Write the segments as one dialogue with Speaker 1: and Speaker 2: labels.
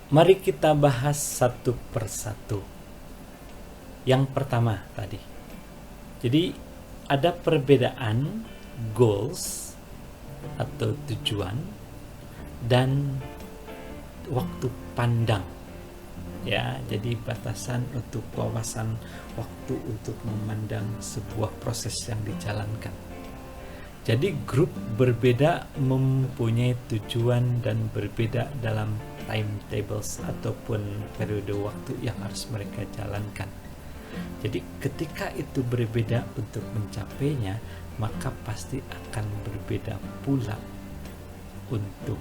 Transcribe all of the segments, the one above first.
Speaker 1: Mari kita bahas satu persatu. Yang pertama tadi, jadi ada perbedaan goals atau tujuan dan waktu pandang, ya. Jadi batasan untuk wawasan waktu untuk memandang sebuah proses yang dijalankan. Jadi grup berbeda mempunyai tujuan dan berbeda dalam timetables ataupun periode waktu yang harus mereka jalankan. Jadi ketika itu berbeda untuk mencapainya, maka pasti akan berbeda pula untuk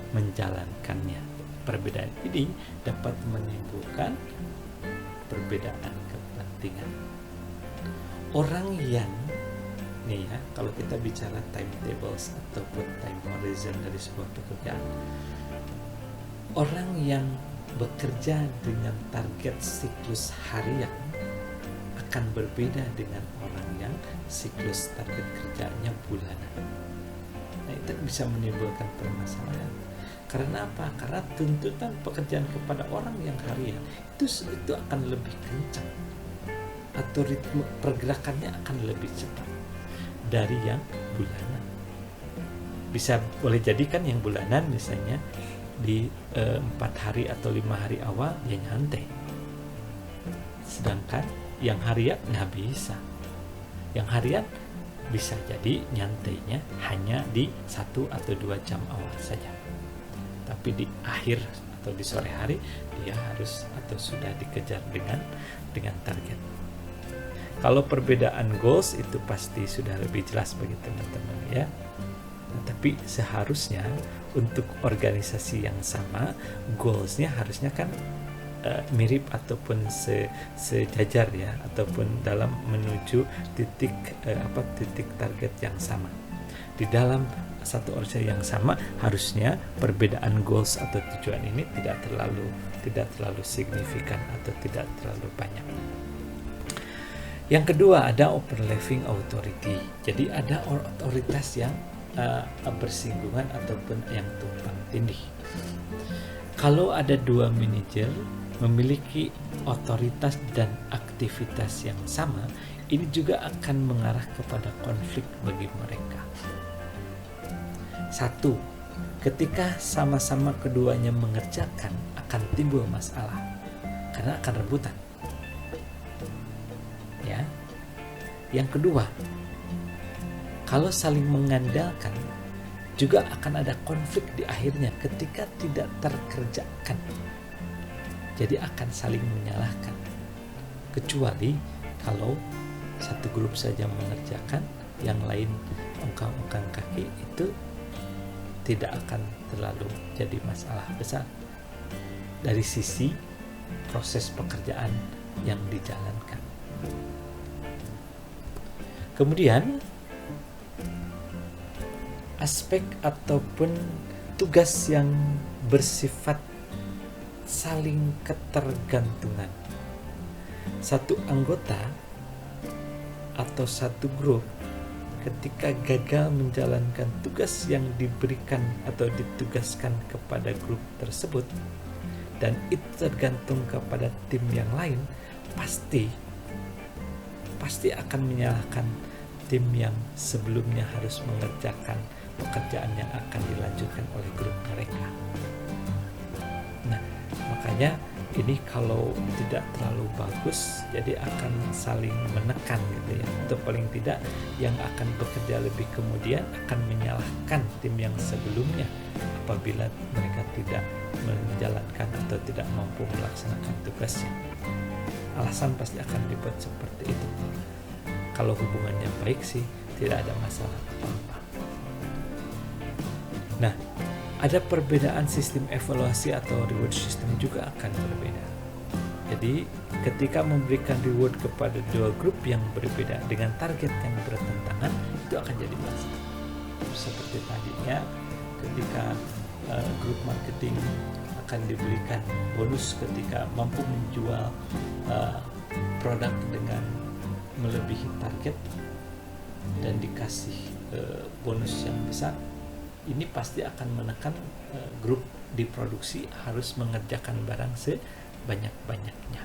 Speaker 1: menjalankannya. Perbedaan ini dapat menimbulkan perbedaan kepentingan. Orang yang nih ya, kalau kita bicara timetables ataupun time horizon dari sebuah pekerjaan, orang yang bekerja dengan target siklus harian akan berbeda dengan orang yang siklus target kerjanya bulanan. Nah, itu bisa menimbulkan permasalahan. Karena apa? Karena tuntutan pekerjaan kepada orang yang harian itu akan lebih kencang, atau ritme pergerakannya akan lebih cepat dari yang bulanan. Bisa boleh jadi kan yang bulanan misalnya di 4 hari atau 5 hari awal ya nyantai, sedangkan yang harian nggak bisa. Yang harian bisa jadi nyantainya hanya di 1 atau 2 jam awal saja, tapi di akhir atau di sore hari dia harus atau sudah dikejar dengan target. Kalau perbedaan goals itu pasti sudah lebih jelas bagi teman-teman ya. Tapi seharusnya untuk organisasi yang sama, goalsnya harusnya kan mirip ataupun sejajar ya, ataupun dalam menuju titik target yang sama. Di dalam satu organisasi yang sama, harusnya perbedaan goals atau tujuan ini tidak terlalu signifikan atau tidak terlalu banyak. Yang kedua, ada overlapping authority. Jadi ada otoritas yang bersinggungan ataupun yang tumpang tindih. Kalau ada dua manajer memiliki otoritas dan aktivitas yang sama, ini juga akan mengarah kepada konflik bagi mereka. Satu, ketika sama-sama keduanya mengerjakan akan timbul masalah karena akan rebutan. Ya. Yang kedua, kalau saling mengandalkan juga akan ada konflik di akhirnya ketika tidak terkerjakan. Jadi akan saling menyalahkan. Kecuali kalau satu grup saja mengerjakan, yang lain ongkang-ongkang kaki, itu tidak akan terlalu jadi masalah besar dari sisi proses pekerjaan yang dijalankan. Kemudian aspek ataupun tugas yang bersifat saling ketergantungan. Satu anggota atau satu grup ketika gagal menjalankan tugas yang diberikan atau ditugaskan kepada grup tersebut dan itu tergantung kepada tim yang lain, pasti akan menyalahkan tim yang sebelumnya harus mengerjakan pekerjaan yang akan dilanjutkan oleh grup mereka. Nah, makanya ini kalau tidak terlalu bagus, jadi akan saling menekan gitu ya. Atau paling tidak yang akan bekerja lebih kemudian akan menyalahkan tim yang sebelumnya apabila mereka tidak menjalankan atau tidak mampu melaksanakan tugasnya. Alasan pasti akan dibuat seperti itu. Kalau hubungannya baik sih tidak ada masalah apa-apa. Nah, ada perbedaan sistem evaluasi atau reward system juga akan berbeda. Jadi ketika memberikan reward kepada dua grup yang berbeda dengan target yang bertentangan, itu akan jadi masalah. Seperti tadinya ketika grup marketing akan diberikan bonus ketika mampu menjual produk dengan melebihi target dan dikasih bonus yang besar, ini pasti akan menekan grup diproduksi harus mengerjakan barang sebanyak-banyaknya.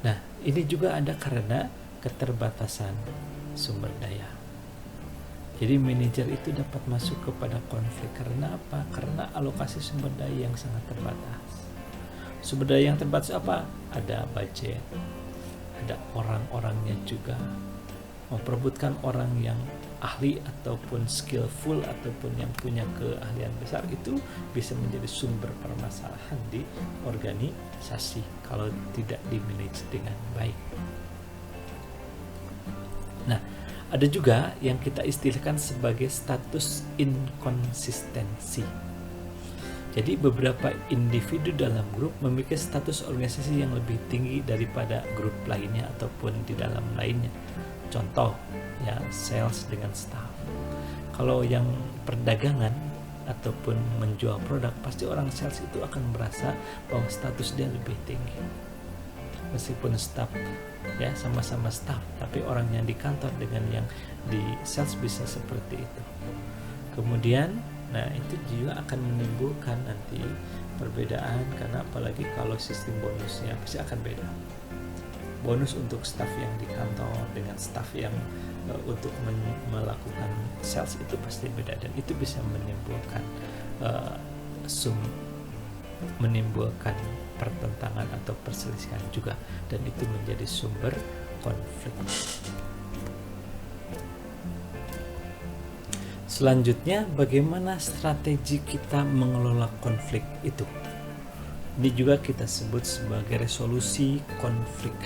Speaker 1: Nah, ini juga ada karena keterbatasan sumber daya. Jadi manajer itu dapat masuk kepada konflik karena apa? Karena alokasi sumber daya yang sangat terbatas. Sumber daya yang terbatas apa? Ada budget, ada orang-orangnya juga. Memperebutkan orang yang ahli ataupun skillful ataupun yang punya keahlian besar itu bisa menjadi sumber permasalahan di organisasi kalau tidak dimanage dengan baik. Nah, ada juga yang kita istilahkan sebagai status inkonsistensi. Jadi beberapa individu dalam grup memiliki status organisasi yang lebih tinggi daripada grup lainnya ataupun di dalam lainnya. Contoh, ya, sales dengan staff. Kalau yang perdagangan ataupun menjual produk, pasti orang sales itu akan merasa bahwa status dia lebih tinggi. Meskipun staff, ya, sama-sama staff, tapi orang yang di kantor dengan yang di sales bisa seperti itu. Kemudian, nah itu juga akan menimbulkan nanti perbedaan, karena apalagi kalau sistem bonusnya pasti akan beda. Bonus untuk staff yang di kantor dengan staff yang untuk melakukan sales itu pasti beda, dan itu bisa menimbulkan menimbulkan pertentangan atau perselisihan juga, dan itu menjadi sumber konflik. Selanjutnya, bagaimana strategi kita mengelola konflik itu? Ini juga kita sebut sebagai resolusi konflik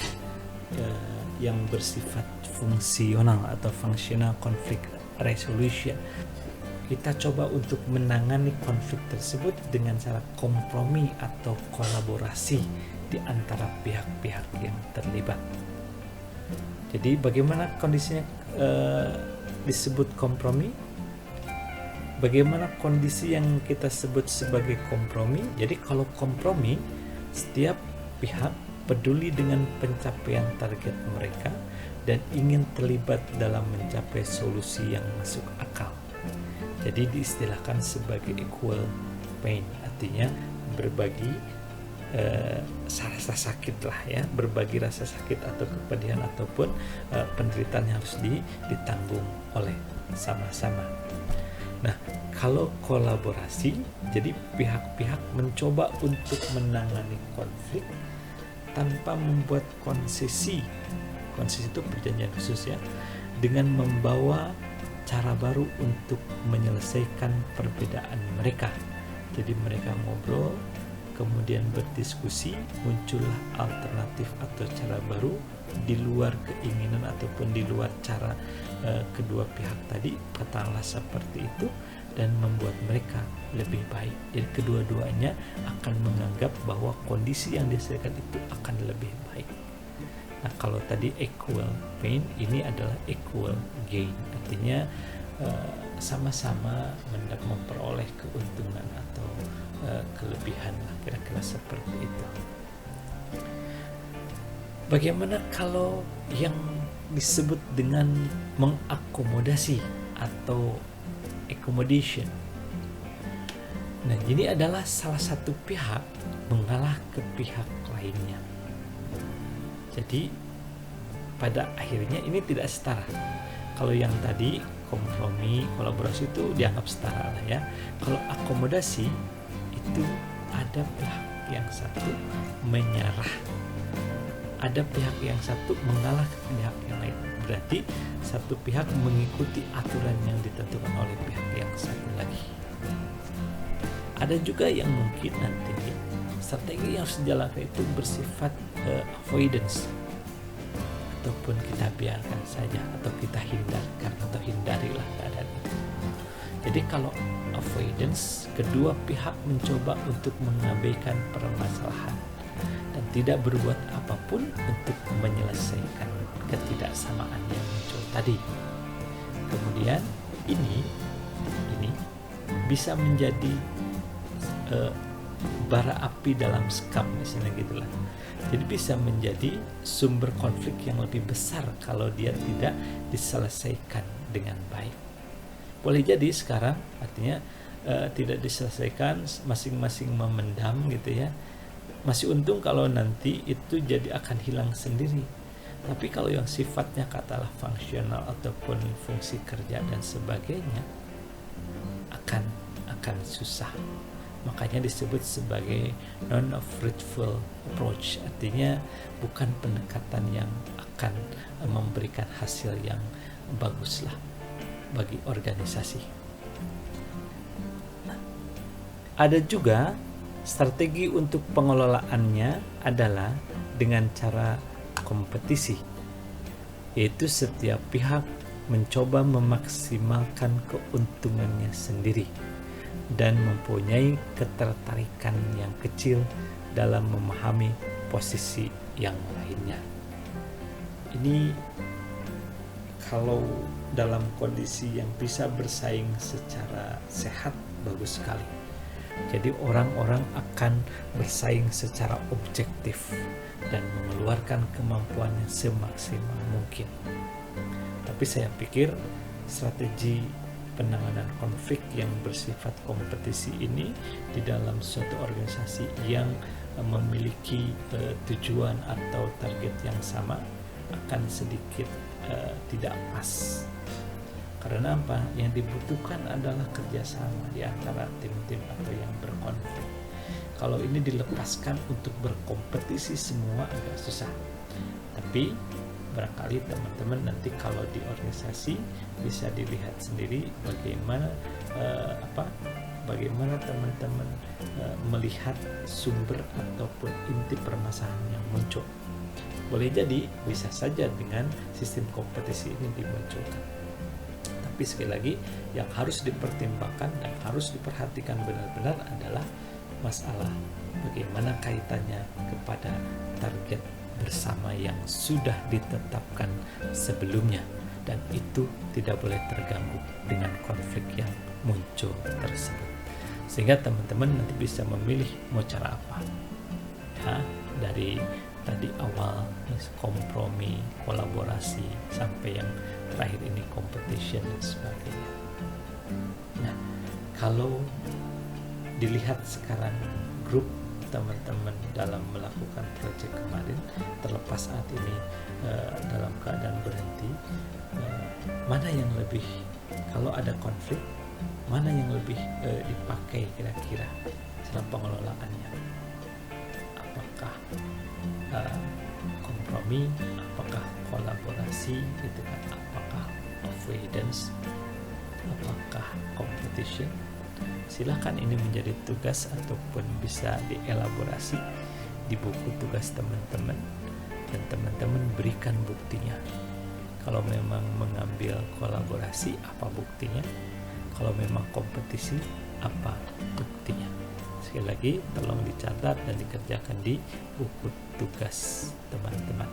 Speaker 1: yang bersifat fungsional atau functional conflict resolution. Kita coba untuk menangani konflik tersebut dengan cara kompromi atau kolaborasi di antara pihak-pihak yang terlibat. Jadi bagaimana kondisinya disebut kompromi? Bagaimana kondisi yang kita sebut sebagai kompromi? Jadi kalau kompromi, setiap pihak peduli dengan pencapaian target mereka dan ingin terlibat dalam mencapai solusi yang masuk akal. Jadi diistilahkan sebagai equal pain, artinya berbagi rasa sakit lah, ya, berbagi rasa sakit atau kepedihan ataupun penderitaan yang harus ditanggung oleh sama-sama. Nah, kalau kolaborasi, jadi pihak-pihak mencoba untuk menangani konflik tanpa membuat konsesi. Konsesi itu perjanjian khusus, ya, dengan membawa cara baru untuk menyelesaikan perbedaan mereka. Jadi mereka ngobrol, kemudian berdiskusi, muncullah alternatif atau cara baru di luar keinginan ataupun di luar cara kedua pihak tadi, katakanlah seperti itu, dan membuat mereka lebih baik. Jadi kedua-duanya akan menganggap bahwa kondisi yang disediakan itu akan lebih baik. Nah, kalau tadi equal pain, ini adalah equal gain, artinya sama-sama memperoleh keuntungan atau kelebihan, kira-kira seperti itu. Bagaimana kalau yang disebut dengan mengakomodasi atau accommodation? Nah, ini adalah salah satu pihak mengalah ke pihak lainnya. Jadi pada akhirnya ini tidak setara. Kalau yang tadi kompromi, kolaborasi itu dianggap setara lah, ya. Kalau akomodasi itu ada pihak yang satu menyerah, ada pihak yang satu mengalah ke pihak yang lain. Berarti satu pihak mengikuti aturan yang ditentukan oleh pihak yang satu lagi. Ada juga yang mungkin nanti strategi yang harus dijalankan itu bersifat avoidance, ataupun kita biarkan saja, atau kita hindarkan atau hindarilah keadaan itu. Jadi kalau avoidance, kedua pihak mencoba untuk mengabaikan permasalahan dan tidak berbuat apapun untuk menyelesaikan ketidaksamaan yang muncul tadi. Kemudian ini bisa menjadi bara api dalam sekam, misalnya gitulah. Jadi bisa menjadi sumber konflik yang lebih besar kalau dia tidak diselesaikan dengan baik. Boleh jadi sekarang artinya tidak diselesaikan, masing-masing memendam gitu ya. Masih untung kalau nanti itu jadi akan hilang sendiri. Tapi kalau yang sifatnya katalah fungsional ataupun fungsi kerja dan sebagainya akan susah. Makanya disebut sebagai non-fruitful approach, artinya bukan pendekatan yang akan memberikan hasil yang baguslah bagi organisasi. Ada juga strategi untuk pengelolaannya adalah dengan cara kompetisi, yaitu setiap pihak mencoba memaksimalkan keuntungannya sendiri dan mempunyai ketertarikan yang kecil dalam memahami posisi yang lainnya. Ini kalau dalam kondisi yang bisa bersaing secara sehat, bagus sekali. Jadi orang-orang akan bersaing secara objektif dan mengeluarkan kemampuannya semaksimal mungkin. Tapi saya pikir strategi penanganan konflik yang bersifat kompetisi ini di dalam suatu organisasi yang memiliki tujuan atau target yang sama akan sedikit tidak pas. Karena apa? Yang dibutuhkan adalah kerjasama di antara tim-tim atau yang berkonflik. Kalau ini dilepaskan untuk berkompetisi semua agak susah. Tapi barangkali teman-teman nanti kalau di organisasi bisa dilihat sendiri bagaimana bagaimana teman-teman melihat sumber ataupun inti permasalahan yang muncul. Boleh jadi bisa saja dengan sistem kompetisi ini dimunculkan. Tapi sekali lagi yang harus dipertimbangkan dan harus diperhatikan benar-benar adalah masalah bagaimana kaitannya kepada target bersama yang sudah ditetapkan sebelumnya, dan itu tidak boleh terganggu dengan konflik yang muncul tersebut. Sehingga teman-teman nanti bisa memilih mau cara apa. Ya, dari tadi awal kompromi, kolaborasi, sampai yang terakhir ini competition dan sebagainya. Nah, kalau dilihat sekarang grup teman-teman dalam melakukan proyek kemarin, terlepas saat ini dalam keadaan berhenti, mana yang lebih, kalau ada konflik, mana yang lebih dipakai kira-kira dalam pengelolaannya? Apakah kompromi, apakah kolaborasi gitu kan, apakah avoidance, apakah competition? Silahkan ini menjadi tugas ataupun bisa dielaborasi di buku tugas teman-teman, dan teman-teman berikan buktinya. Kalau memang mengambil kolaborasi, apa buktinya? Kalau memang kompetisi, apa buktinya? Sekali lagi tolong dicatat dan dikerjakan di buku tugas teman-teman.